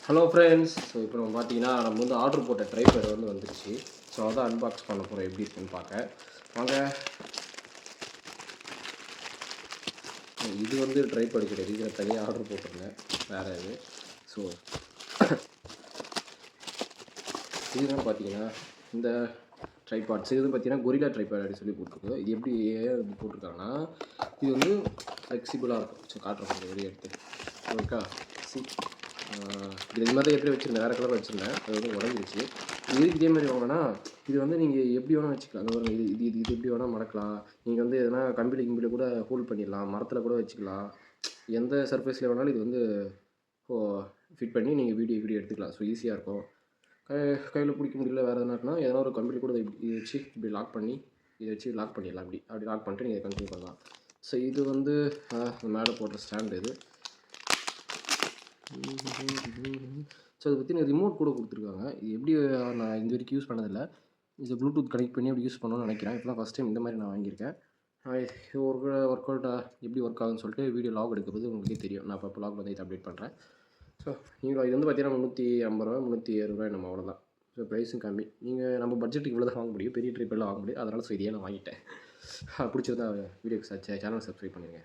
Hello friends. So இப்போ நம்ம பார்த்தீங்கன்னா நம்ம வந்து ஆர்டர் போட்ட ட்ரைபேட் வந்துருச்சு. ஸோ அதான் அன்பாக்ஸ் பண்ண போகிறோம் எப்படி இருக்குன்னு பார்க்க வாங்க. இது ட்ரைபேட் கிடையாது, இதில் தனியாக ஆர்டர் போட்டிருந்தேன் வேறு இது. ஸோ இதுதான் பார்த்தீங்கன்னா இந்த ட்ரைபாட்ஸ். இது பார்த்தீங்கன்னா கொரில்லா ட்ரைபேட் அப்படின்னு சொல்லி போட்டிருக்கு. இது எப்படி இது போட்டிருக்காங்கன்னா இது வந்து ஃப்ளெக்சிபிளாக இருக்கும். ஸோ காட்டுறோம் வெளியே எடுத்து. ஓகே சி இது மாதிரி தான் எப்படி வச்சுருந்தேன், வேறு கலர் வச்சுருந்தேன். அது வந்து உடஞ்சிருச்சு. இதுக்கு இதே மாதிரி வாங்கினா இது வந்து நீங்கள் எப்படி வேணால் வச்சுக்கலாம். அது இது இது இது எப்படி வேணால் மடக்கலாம். நீங்கள் வந்து எதனா கம்பியில் கூட ஹோல்ட் பண்ணிடலாம், மரத்தில் கூட வச்சுக்கலாம். எந்த சர்ஃபேஸில் வேணாலும் இது வந்து ஃபிட் பண்ணி நீங்கள் வீடியோ எடுத்துக்கலாம். ஸோ ஈஸியாக இருக்கும். கையில் பிடிக்க முடியல வேறு எதனாக்குனா எதனா ஒரு கம்பியில் கூட இதை வச்சு இப்படி லாக் பண்ணி இதை வச்சு லாக் பண்ணிடலாம். அப்படி லாக் பண்ணிட்டு நீங்கள் கண்டினியூ பண்ணலாம். ஸோ இது வந்து மேலே போடுற ஸ்டாண்டு இது. ஸோ அதை பற்றி ரிமோட் கூட கொடுத்துருக்காங்க. இது எப்படி நான் இந்த வரைக்கும் யூஸ் பண்ணதில்லை. இது ப்ளூடூத் கனெக்ட் பண்ணி அப்படி யூஸ் பண்ணணும்னு நினைக்கிறேன். இப்போலாம் ஃபஸ்ட் டைம் இந்த மாதிரி நான் வாங்கியிருக்கேன். ஒர்க் அவுட்டாக எப்படி ஒர்க் ஆகுதுன்னு சொல்லிட்டு வீடியோ லாக் எடுக்கும்போது உங்களுக்கே தெரியும். நான் இப்போ லாக் வந்து இதை அப்டேட் பண்ணுறேன். ஸோ நீங்கள் இது வந்து பார்த்தீங்கன்னா ₹350 ₹370 நம்ம அவ்வளோதான். ஸோ ப்ரைஸும் கம்மி. நீங்கள் நம்ம பட்ஜெட்டுக்கு இவ்வளோ தான் வாங்க முடியும், பெரிய ட்ரிப்பெல்லாம் வாங்க முடியும். அதனால் ஸோ இதையே நான் வாங்கிட்டேன். பிடிச்சிருந்தா வீடியோக்கு சேனல் சப்ஸ்கிரைப் பண்ணுங்கள்.